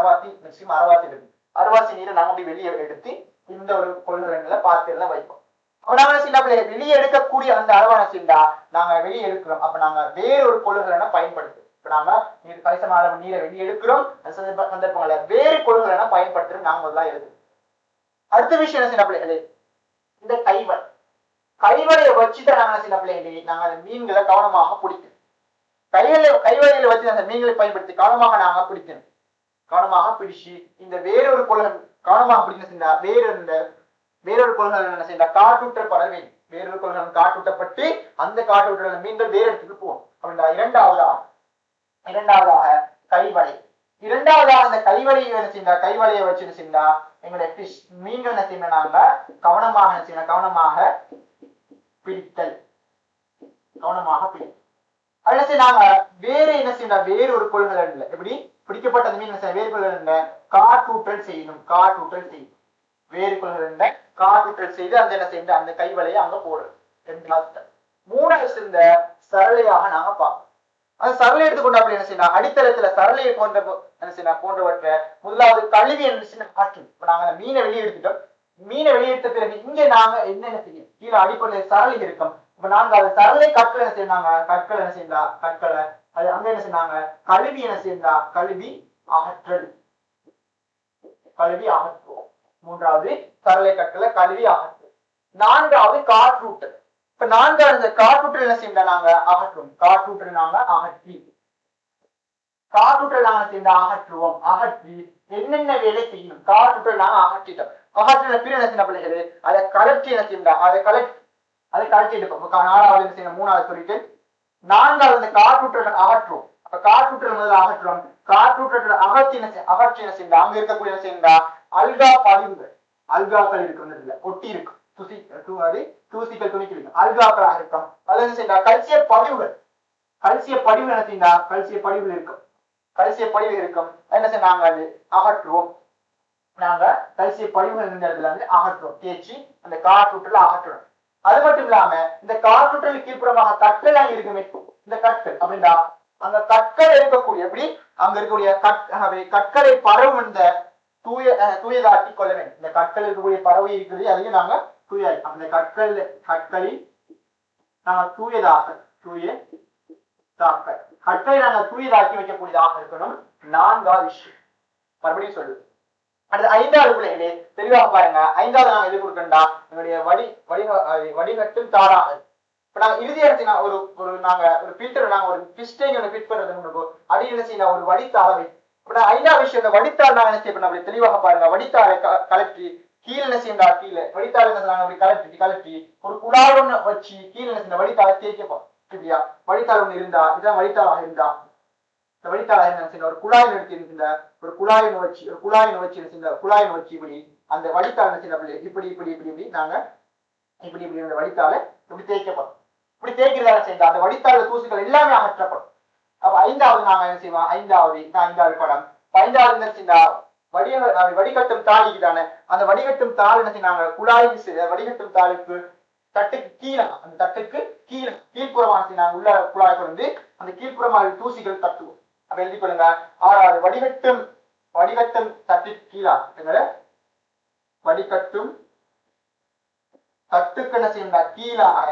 அரைவாசி நீரை நாங்க அப்படி வெளியே எடுத்து இந்த ஒரு கொள்கலன்களை பாத்திரம் வைப்போம். அப்ப நாங்க சின்ன பிள்ளைங்க வெளியே எடுக்கக்கூடிய அந்த அளவான சிந்தா நாங்க வெளியே எடுக்கிறோம். அப்ப நாங்க வேறொரு கொள்கலனை பயன்படுத்தும். இப்ப நாங்க கணிசமான அளவு நீரை வெளியே எடுக்கிறோம், சந்தர்ப்பங்களை வேறு கொள்கலனை பயன்படுத்துறோம். நாங்க தான் எடுத்து அடுத்த விஷயம் என்ன சின்ன பிள்ளைகளே, இந்த கைவலையை வச்சுதான் நாங்க சின்ன பிள்ளைகளே நாங்க அந்த மீன்களை கவனமாக பிடிக்கணும். கைவலையில வச்சு அந்த மீன்களை பயன்படுத்தி கவனமாக நாங்க பிடிக்கணும். கவனமாக பிடிச்சு இந்த வேறொரு கொள்கலன் கவனமாக பிடிக்கணும். வேறொரு கொள்கலன் என்ன செய்ய காற்றூட்டல் பட வேண்டும். வேறொரு கொள்கலன் காற்றூட்டப்பட்டு அந்த காற்றூட்டல் மீன்கள் வேறு இடத்துக்கு போகும். அப்படின்னா இரண்டாவதாக கைவலை. இரண்டாவதாக அந்த கைவலையை என்ன செய்ய கைவலையை வச்சு என்ன செய்யா எங்களுடைய பிஷ் மீன்கள் என்ன செய்ய நாங்க கவனமாக பிடித்தல். அடுத்து நாங்க வேறு என்ன செய்யணும், வேறு ஒரு கொள்கலன் இல்லை எப்படி பிடிக்கப்பட்ட அந்த மீன் வேறு கொள்கலன் காற்றூட்டல் செய்யணும். வேறு கொள்கலன் காற்றூட்டல் செய்து அந்த என்ன செய்ய அந்த கைவலையை அங்க போடுறது. 2வது. 3வது இந்த சரளையாக நாங்க பார்ப்போம். அந்த சரளை எடுத்துக்கொண்டு அப்படி என்ன செய்யணும், அடித்தளத்துல சரளையை போன்றவற்றை முதலாவது கழுவி என்ன காற்று. இப்ப நாங்க மீனை வெளியே எடுத்துட்டோம். மீனை வெளியெடுத்த பிறகு இங்க நாங்க என்ன செய்யும், கீழே அடிப்படையில் சரளை இருக்கும். இப்ப நாங்க அந்த சரளை கற்களை என்ன செய்யறாங்க, கற்களை அது அங்க என்ன செய்யறாங்க கழுவி என்ன செய்யறா கழுவி அகற்றல் கழுவி அகற்றுவோம். மூன்றாவது சரளை கட்டல கழுவி அகற்றல். நான்காவது காற்றூட்டல். இப்ப நான்காவது காற்றூட்டல் என்ன செய்யறா நாங்க அகற்றுவோம். காற்றூட்டல் நாங்க அகற்றி காற்றூட்டல் நாங்க செய்ய அகற்றுவோம். அகற்றி என்னென்ன வேலை செய்யணும் காற்றூட்டல் நாங்க அகற்றிட்டோம். அகற்றின பிற என்ன செய்ய பிள்ளைகளே அதை கலர்ச்சி என்ன செய்யா அதை கலர்ச்சி எடுப்போம். நாலாவது என்ன செய்யணும் மூணாவது சொல்லிட்டு நான்காவது இந்த காற்றூட்டல் அகற்றுவோம். அப்ப காற்றூட்டல் முதல்ல அகற்றுவோம். காற்றூட்டல் அகற்றி என்ன செய்யா அங்க இருக்கக்கூடிய என்ன செய்யா அல்கா பதிவுகள் அல்காக்கள் இருக்கிறது ஒட்டி இருக்கும் தூசிகள் துணிக்கு இருக்கும் அல்காக்களாக இருக்கும். அது என்ன செய்யா கல்சிய பதிவுகள் கல்சிய படிவு என்ன செய்யா கல்சிய படிவுகள் இருக்கும் கல்சிய படிவு இருக்கும் என்ன செய்ய நாங்க அது அகற்றுவோம். நாங்க கல்சிய படிவுகள் இருந்த இடத்துல வந்து அகற்றுவோம் தேய்ச்சி அந்த காற்றூட்டல அகற்றுவோம். அது மட்டும் இல்லாம இந்த காற்றூட்டல் கீழ்ப்புறமாக கற்கள் அங்க இருக்குமே இந்த கற்கள் அப்படின்னா அந்த கற்கள் இருக்கக்கூடிய எப்படி அங்க இருக்கக்கூடிய கற்களை பரவும் இந்த தூயதாக்கி கொள்ள வேண்டும். இந்த கற்கள் இருக்கக்கூடிய பறவை இருக்கிறது அதையும் நாங்க தூயாக்கி அந்த கற்களில் நாங்க கற்களை நாங்க தூயதாக்கி வைக்கக்கூடியதாக இருக்கணும். நான்காவது விஷயம் மறுபடியும் சொல்லுது. அடுத்து ஐந்தாவது பிள்ளைகளே தெளிவாக பாருங்க. ஐந்தாவது நாங்க எது கொடுக்கண்டா எங்களுடைய வடிகட்டும் தாராக. இப்ப நாங்க இறுதி இடத்துல ஒரு நாங்க ஒரு ஃபில்டர் நாங்க ஒரு பிஸ்டேஜ் ஒன்று ஃபிட் பண்றது முன்பு அடி என்ன செய்யணும் ஒரு வடித்தாளவை. இப்ப ஐந்தாவது விஷயம் இந்த வடித்தாள் நாங்க என்ன செய்யணும் அப்படி தெளிவாக பாருங்க. வடித்தாளை கலற்றி கீழே என்ன செய்யண்டா கீழே வடித்தாள் என்ன செய்யறாங்க அப்படி கலற்றி ஒரு குழாய் ஒண்ணு வச்சு கீழே என்ன செய்ய வடித்தாளை தேய்க்கப்போம். சரியா வடித்தாள் ஒண்ணு இருந்தா இதுதான் வடித்தாளாக இருந்தா இந்த வடித்தாளாக என்ன செய்ய ஒரு குழாய் எடுத்து இருந்த ஒரு குழாயினை வச்சு இப்படி அந்த வடித்தாள் என்ன செய்ய இப்படி நாங்க இப்படி அந்த வடித்தாளை இப்படி தேய்க்கப்படும். இப்படி தேய்க்கிறதால செய்ய அந்த வடித்தாள் தூசுகள் எல்லாமே அகற்றப்படும். அப்ப ஐந்தாவது நாங்க என்ன செய்வோம் ஐந்தாவது படம் ஐந்தாவது என்ன செய்யா வடிகட்டும் தாளிக்கு தானே அந்த வடிகட்டும் தாள் என்ன செய்ய குழாய் வடிகட்டும் தாளுக்கு தட்டுக்கு கீழே அந்த தட்டுக்கு கீழ்ப்புறமான நாங்க உள்ள குழாய் கொண்டு அந்த கீழ்ப்புறமான தூசிகள் தட்டுவோம். அப்ப எழுதி கொள்ளுங்க. ஆறாவது வடிகட்டும் தட்டுக்கு கீழா வடிகட்டும் தட்டுக்கு என்ன செய்யணும் கீழாக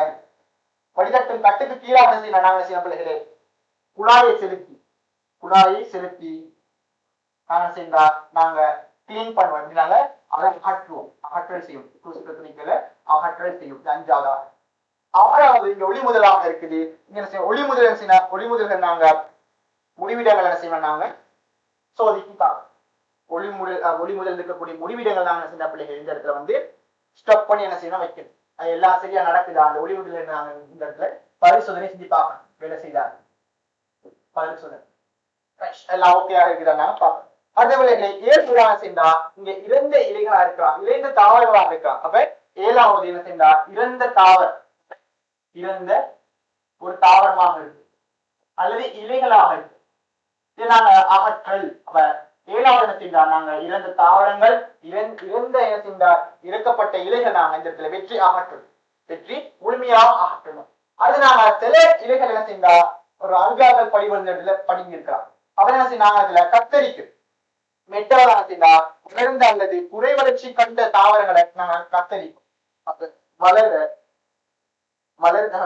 வடிகட்டும் தட்டுக்கு கீழாக என்ன செய்யணும் நாங்க செய்ய பிள்ளைகளே குழாயை செலுத்தி நாங்க செய்யா நாங்க கிளீன் பண்ணுவோம். எப்படினாங்க அதை அகற்றல் செய்யும் தூசுகள் துணிகளை அகற்றல் செய்யும். அஞ்சாவதா. ஆறாவது இங்க ஒளிமுதலாக இருக்குது. இங்க என்ன செய்யும் ஒளிமுதல்கள் நாங்க முடிவிடங்கள் என்ன செய்வோம் நாங்க சோதிக்கு ஒளிமுதல் இருக்கக்கூடிய முடிவிடங்கள் நாங்க சின்ன பிள்ளைகள் இந்த இடத்துல வந்து ஸ்டாப் பண்ணி என்ன செய்யணும் வைக்கணும். அது எல்லாம் சரியா நடக்குதா அந்த ஒளிமுதல் நாங்க இந்த இடத்துல பரிசோதனை செஞ்சு பார்க்கணும். வேலை செய்தாங்க பரிசோதனை எல்லாம் ஓகேயாக இருக்குதா நாங்க பார்க்கணும். அதே வேளைகளை ஏற்புறாங்க செய்தா இங்க இறந்த இலைகளா இருக்கலாம் இறைந்த தாவரங்களா இருக்கலாம். அப்ப ஏழாவது என்ன செய்தா இறந்த ஒரு தாவரமாக இருக்கு அல்லது இலைகளாக இருக்கு இதை நாங்க அகற்றல். அப்ப ஏழாவது என்ன செய்தா நாங்க இறந்த தாவரங்கள் இறந்த என்ன செய்தா இறக்கப்பட்ட இலைகள் நாங்க இந்த இடத்துல வெற்றி முழுமையாக அகற்றணும். அது நாங்க சில இலைகள் என்ன செய்தா ஒரு அல்காக்கள் படிவந்த இடத்துல படிங்க இருக்கலாம். அப்ப என்ன செய்ய இதுல கத்தரிக்கு மெட்டாவாக செய்தா உணர்ந்த அல்லது குறை வளர்ச்சி கண்ட தாவரங்களை நாங்க கத்தரிக்கும்.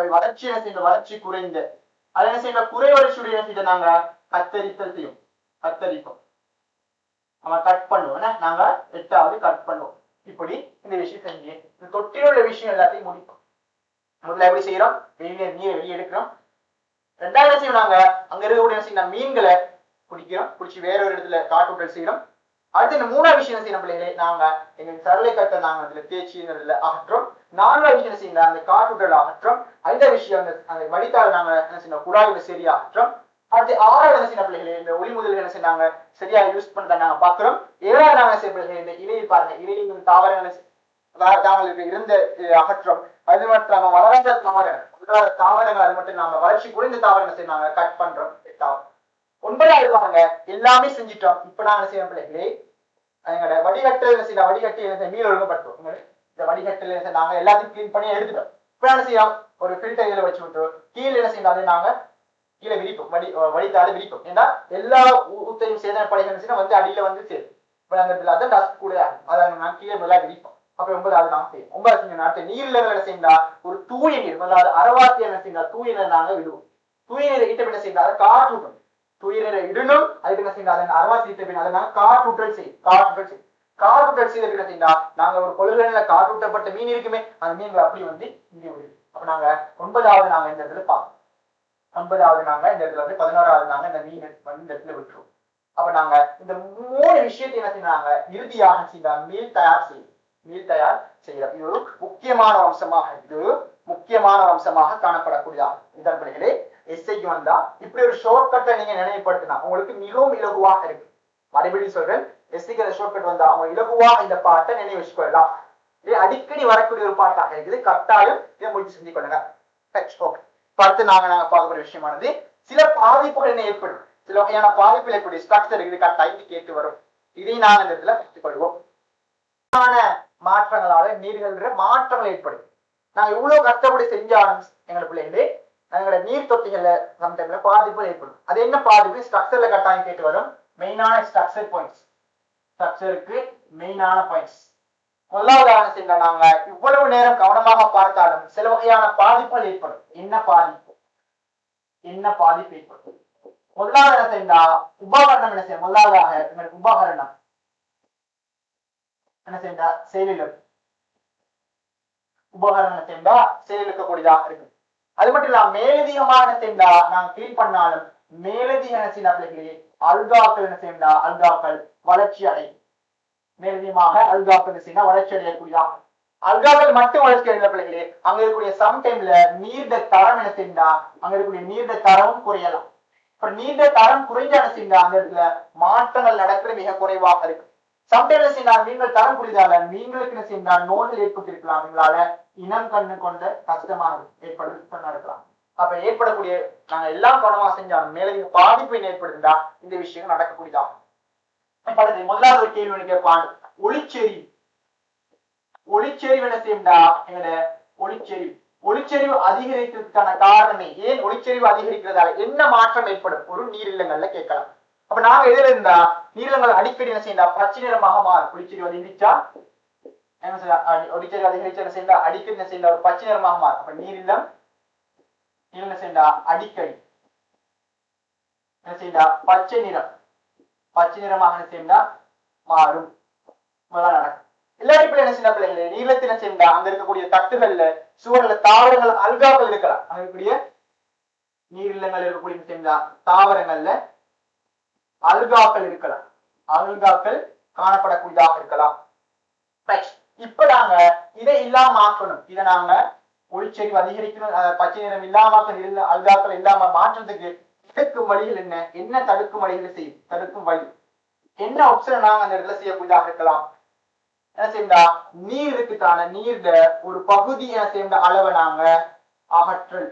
வளர்ச்சி என்ன செய்ய வளர்ச்சி குறைந்த அது என்ன செய்ய குறை வளர்ச்சியுடைய என்ன செய்ய நாங்க கத்தரிப்போம் நம்ம கட் பண்ணுவோம். நாங்க எட்டாவது கட் பண்ணுவோம். இப்படி இந்த விஷயம் செஞ்சு இந்த தொட்டில் உள்ள விஷயம் எல்லாத்தையும் முடிப்போம். முதல்ல எப்படி செய்யறோம் நீரை வெளியே எடுக்கிறோம். ரெண்டாவது செய்யும் நாங்க அங்க இருக்கக்கூடிய மீன்களை பிடிச்சி வேற ஒரு இடத்துல காட்டூட்டல் செய்யறோம். அடுத்து இந்த மூணாவது விஷயம் செய்யணும் பிள்ளைகளே நாங்க எங்க சரளை கட்டை நாங்க அதுல தேய்ச்சி அகற்றோம். நான்காவது விஷயம் செய்யணும் அந்த காட்டூட்டல் அகற்றோம். ஐந்தாவது விஷயம் அந்த வடித்தாள் நாங்க என்ன செய்யணும் குழாயில சரியா அகற்றோம். அடுத்து ஆறாவது என்ன செய்யணும் பிள்ளைகளே இந்த ஒளிமுதல்கள் என்ன செய்யறாங்க சரியா யூஸ் பண்ண நாங்க பாக்குறோம். ஏழாவது நாங்க செய்ய பிள்ளைகளே இந்த இலையில் பாருங்க இலையில் தாவரங்களுக்கு இருந்த அகற்றம். அது மட்டும் நாம வளராத தாவரங்கள் அது மட்டும் நாம வளர்ச்சி குறைந்த தாவரங்கள் செய்யறாங்க கட் பண்றோம். ஒன்பதாவது பாருங்க எல்லாமே செஞ்சிட்டோம். இப்ப நாங்க செய்யற பிள்ளைகளே எங்களோட வடிகட்டி நீர் ஒழுங்குபடுத்துவோம். இந்த வடிகட்டில நாங்க எல்லாத்தையும் கிளீன் பண்ணி எடுத்துட்டோம். இப்ப என்ன செய்யறோம் ஒரு ஃபில்டர் இதுல வச்சு விட்டுரும். கீழே என்ன செய்யணும் நாங்க கீழே விரிப்போம் வடித்தால விரிப்போம். ஏன்னா எல்லா ஊத்தையும் சேதன படைகள் வந்து அடியில வந்து சேரும். இப்ப நாங்க அதான் டஸ்ட் கூட அதை நாங்க கீழே நல்லா விரிப்போம். அப்ப ஒன்பதாவது நாங்க செய்யும். ஒன்பதாவது நாட்டு நீர்ல என்ன செய்யா ஒரு தூய நீர் அதாவது அரவாத்தி என்ன செய்யா தூய நீர் நாங்க விடுவோம். தூயிரை ஈட்ட என்ன செய்யணும் அதை காற்றூட்டும். தூயிரை இடணும் அதுக்கு என்ன செய்யணும் அதன் அரவாசி ஈட்ட பின் அதை காற்றூட்டல் செய்யும். காற்றூட்டல் செய்த என்ன செய்யா நாங்க ஒரு கொள்கையில காற்றூட்டப்பட்ட மீன் இருக்குமே அந்த மீன்கள் அப்படி வந்து இங்கே விடுது. அப்ப நாங்க 9வது நாங்க இந்த இடத்துல பார்ப்போம். 9வது நாங்க இந்த இடத்துல வந்து 11வது நாங்க இந்த மீன் வந்து இந்த இடத்துல விட்டுருவோம். அப்ப நாங்க இந்த 3 விஷயத்தை என்ன செய்யறாங்க இறுதியாக செய்ய மீள் தயார் செய்யறோம். இது ஒரு முக்கியமான அம்சமாக காணப்படக்கூடியதா. இதன் பிள்ளைகளே எஸ்ஐக்கு வந்தா இப்படி ஒரு ஷார்ட்கட்டை நீங்க நினைவுபடுத்தினா உங்களுக்கு மிகவும் இலகுவாக இருக்கு. மறுபடியும் சொல்றேன், எஸ்ஐக்கு அந்த ஷார்ட்கட் வந்தா அவங்க இலகுவா இந்த பாட்டை நினைவு வச்சுக்கொள்ளலாம். இது அடிக்கடி வரக்கூடிய ஒரு பாட்டாக இருக்குது. கட்டாயம் இதை முயற்சி செஞ்சு கொள்ளுங்க. அடுத்து நாங்க பார்க்கக்கூடிய விஷயமானது சில பாதிப்புகள் என்ன ஏற்படும், சில வகையான பாதிப்புகள் ஏற்படும். ஸ்ட்ரக்சர் இது கட்டாயம் கேட்டு வரும். இதையும் நாங்க இந்த இடத்துல கற்றுக்கொள்வோம். மாற்றங்களால நீர்கள் மாற்றங்கள் ஏற்படும். நாங்க இவ்வளவு கஷ்டப்படி செஞ்சாலும் எங்களோட பிள்ளைகளே எங்களோட நீர் தொட்டிகள்ல சம்டைம்ல பாதிப்புகள் ஏற்படும். அது என்ன பாதிப்பு ஸ்ட்ரக்சர்ல கட்டாயம் கேட்டு வரும். மெயினான ஸ்ட்ரக்சர் பாயிண்ட்ஸ், ஸ்ட்ரக்சருக்கு மெயினான பாயிண்ட்ஸ். முதலாவது செய்ய நாங்க இவ்வளவு நேரம் கவனமாக பார்த்தாலும் சில வகையான பாதிப்புகள் ஏற்படும். என்ன பாதிப்பு ஏற்படும்? முதலாவது என்ன செய்யா உபகரணம் என்ன செய்ய முதலாவதாக உபகரணம் என்ன செய்யா செயலிழப்பு. உபகரணம் செய்யா செயலிழக்கக்கூடியதாக இருக்கு. அது மட்டும் இல்லாம மேலதிகமாக என்ன செய்யா நாங்க ஃபீல் பண்ணாலும் மேலதிக என்ன செய்ய பிள்ளைகளே அல்காக்கள் என்ன செய்யா அல்காக்கள் வளர்ச்சி அடையும். மேலதிகமாக அல்காக்கள் என்ன செய்ய வளர்ச்சி அடையக்கூடியதாக. அல்காக்கள் மட்டும் வளர்ச்சி அடைந்த பிள்ளைகளே அங்க இருக்கக்கூடிய சம்டைம்ல நீர்ட தரம் என்ன செய்யா அங்க இருக்கக்கூடிய நீர்ட தரமும் குறையலாம். இப்ப நீண்ட தரம் குறைஞ்ச என்ன செய்ய அந்த இடத்துல மாற்றங்கள் நடக்கிற மிக குறைவாக இருக்கு. சம்டைம்ஸ் நீங்கள் தரம் புரிதால மீன்களுக்கு என்ன செய்ய நோய்கள் ஏற்பட்டிருக்கலாம். உங்களால இனம் கண்ணு கொண்ட கஷ்டமாக ஏற்படுத்த நடக்கலாம். அப்ப ஏற்படக்கூடிய நாங்க எல்லாம் கவனமா செஞ்சாலும் மேலதிக பாதிப்பு ஏற்படுத்தினா இந்த விஷயம் நடக்கக்கூடியதாகும். முதலாவது ஒரு கேள்வி கேட்பான், ஒளிச்செறிவு என்ன செய்யும்டா எங்கட ஒளிச்செறிவு அதிகரிக்கிறதுக்கான காரணமே ஏன் ஒளிச்செறிவு அதிகரிக்கிறதால என்ன மாற்றம் ஏற்படும் ஒரு நீரில்லங்கள்ல கேட்கலாம். அப்ப நாங்க எதுல இருந்தா நீரிலங்கள் அடிக்கடி என்ன செய்யலாம் பச்சை நிறமாக மாறும். ஒளிச்செறிவு அதிகரிச்சா என்ன செய்ய ஒளிச்செறிவு அதிகரிச்சா என்ன செய்யலாம் அடிக்கடி என்ன செய்யலாம் ஒரு பச்சை நிறமாக மாறும். அப்ப நீரில்லம் என்ன செய்யலாம் அடிக்கடி என்ன செய்யலாம் பச்சை நிறமாக என்ன செய்யலாம் மாறும். நடக்கும். எல்லாருக்கும் என்ன செய்ய பிள்ளைகளே நீளத்தில் என்ன செய்யா அங்க இருக்கக்கூடிய தட்டுகள்ல சுவர்ல தாவரங்கள் அல்காக்கள் இருக்கலாம். அங்க இருக்கக்கூடிய நீரில்லங்கள் இருக்கக்கூடிய தாவரங்கள்ல அல்காக்கள் இருக்கலாம். அல்காக்கள் காணப்படக்கூடியதாக இருக்கலாம். இப்ப நாங்க இதை இல்லாம ஆக்கணும். இதை நாங்க ஒளிச்செறிவு அதிகரிக்கணும் பச்சை நிறம் இல்லாம அல்காக்கள் இல்லாம மாற்றத்துக்கு தடுக்கும் வழிகள் என்ன தடுக்கும் வழிகளை செய்யும் தடுக்கும் வழி என்ன ஆப்ஷன் நாங்க அந்த இடத்துல செய்யக்கூடியதாக இருக்கலாம். என்ன செய்யா நீர் இருக்குதான நீர்ல ஒரு பகுதி என்ன செய்ய அளவை நாங்க அகற்றல்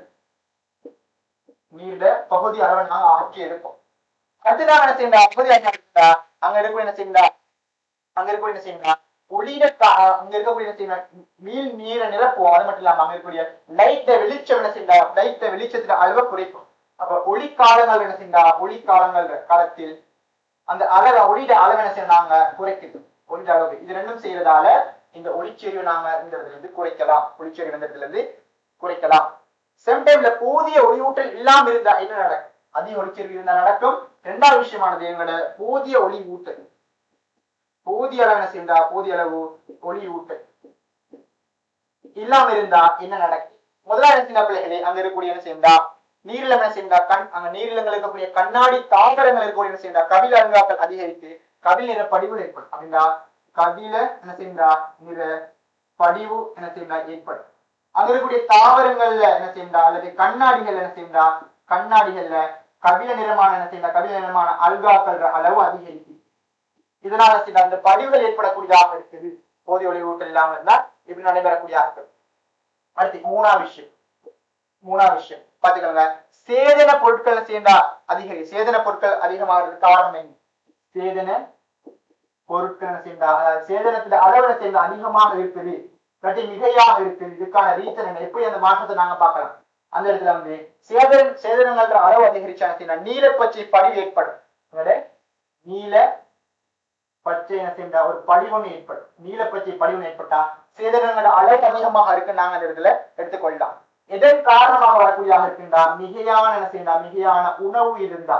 நீர்ல பகுதி அளவை நாங்க அகற்றி எடுப்போம். அடுத்ததாக என்ன செய்யா பகுதி அங்க இருக்க என்ன செய்யா ஒளியில அங்க இருக்கக்கூடிய என்ன செய்யணும் நீரை நிரப்புவோம். அது மட்டும் இல்லாம அங்க இருக்கக்கூடிய லைட்ட வெளிச்சம் என்ன செய்யா லைட்ட வெளிச்சத்துல அளவை குறைக்கும். அப்ப ஒளி காலங்கள் என்ன செய்யா ஒளி காலத்தில் அந்த அளவை ஒளியிட அளவு என்ன செய்யறாங்க குறைக்குது. ஒளியிட அளவு இது ரெண்டும் செய்யறதால இந்த ஒளிச்செறிவு நாங்க இந்த இடத்துல இருந்து குறைக்கலாம். ஒளிச்செறிவு இந்த இடத்துல இருந்து குறைக்கலாம். சேம் டைம்ல போதிய ஒளியூட்டல் இல்லாம இருந்தா என்ன நடக்கும்? அதிக ஒளிச்செறிவு இருந்தா நடக்கும். இரண்டாவது விஷயமானது எங்களோட போதிய ஒளி ஊட்டல் போதிய அளவு என்ன செய்யா போதிய அளவு ஒளி ஊட்டல் இல்லாம இருந்தா என்ன நடக்கும்? முதலாவது சின்ன பிள்ளைகளே அங்க இருக்கக்கூடிய என்ன செய்யா நீரில் என்ன செய்யா அங்க நீரிலங்கள் இருக்கக்கூடிய கண்ணாடி தாவரங்கள் இருக்கக்கூடிய என்ன செய்யா கபில அல்காக்கள் அதிகரித்து கபில் நிற படிவு ஏற்படும். அப்படின்னா கபில என்ன செய்யா நிற படிவு என்ன செய்யா ஏற்படும். அங்க இருக்கக்கூடிய தாவரங்கள்ல என்ன செய்யா அல்லது கண்ணாடிகள் என்ன செய்யா கண்ணாடிகள்ல கபில நிறமான என்ன செய்யா கபில நிறமான அல்காக்கள் அளவு அதிகரிக்கும். இதனால சில அந்த படிவுகள் ஏற்படக்கூடியதாக இருக்குது. போதிய ஒளி ஊட்டல் இல்லாம இருந்தா இப்படி நடைபெறக்கூடியதாக இருக்கு. அடுத்து மூணாவது விஷயம் பாத்துக்கோங்க. சேதன பொருட்கள் சேர்ந்தா சேதன பொருட்கள் அதிகமாகிறதுக்கு காரணம் என்ன? சேதன பொருட்கள் சேர்ந்தா சேதனத்துல அளவுல சேர்ந்தா அதிகமாக இருக்குது மிகையாக இருக்குது. இதுக்கான ரீசன் என்ன? எப்படி அந்த மாற்றத்தை நாங்க பார்க்கலாம். அந்த இடத்துல வந்து சேதனங்கள் அளவு அதிகரிச்சா நீல பச்சை படிவு ஏற்படும். நீல பச்சை என்ன செய்ய ஒரு படிவம் ஏற்படும். நீல பச்சை படிவம் ஏற்பட்டா சேதனங்களோட அளவு அதிகமாக இருக்கு நாங்க அந்த இடத்துல எடுத்துக்கொள்ளலாம். எதன் காரணமாக வரக்கூடியதாக இருக்கின்றா மிகையான என்ன செய்யலாம் மிகையான உணவு இருந்தா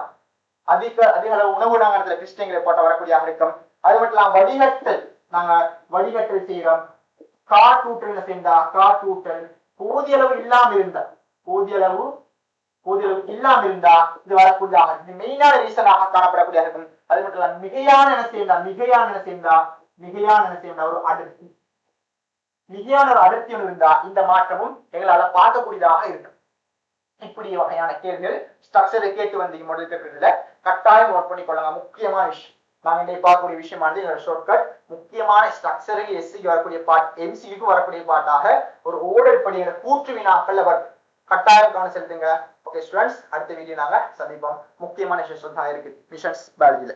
அதிக அளவு உணவு நாங்க இடத்துல கிறிஸ்டியங்களை போட்ட வரக்கூடியதாக இருக்கும். அது மட்டும் இல்லாம வடிகட்டல் நாங்க வடிகட்டல் செய்யறோம். காற்றூட்டல் என்ன செய்யறா காற்றூட்டல் போதிய அளவு இல்லாம இருந்தா இது வரக்கூடியதாக இது மெயினான ரீசனாக காணப்படக்கூடிய இருக்கும். அது மட்டும் இல்லாம மிகையான என்ன செய்யறா ஒரு அடர்த்தி மிகையான ஒரு அடர்த்தி ஒன்று இருந்தா இந்த மாற்றமும் எங்களால பார்க்கக்கூடியதாக இருக்கும். இப்படி வகையான கேள்விகள் ஸ்ட்ரக்சரை கேட்டு வந்தீங்க முதல் பேப்பர்ல கட்டாயம் நோட் பண்ணி கொள்ளுங்க. முக்கியமான விஷயம் நாங்க இன்னைக்கு பார்க்கக்கூடிய விஷயமானது எங்களோட ஷார்ட்கட் முக்கியமான ஸ்ட்ரக்சருக்கு எஸ்சிக்கு வரக்கூடிய பார்ட் எம்சிக்கு வரக்கூடிய பார்ட்டாக ஒரு ஓடர் படிங்கிற கூற்று வினாக்கள்ல வரும். கட்டாயம் கவனம் செலுத்துங்க. ஓகே ஸ்டூடெண்ட்ஸ், அடுத்த வீடியோ நாங்க சந்திப்போம். முக்கியமான விஷயம் இருக்கு மிஷன்ஸ் பயாலஜில.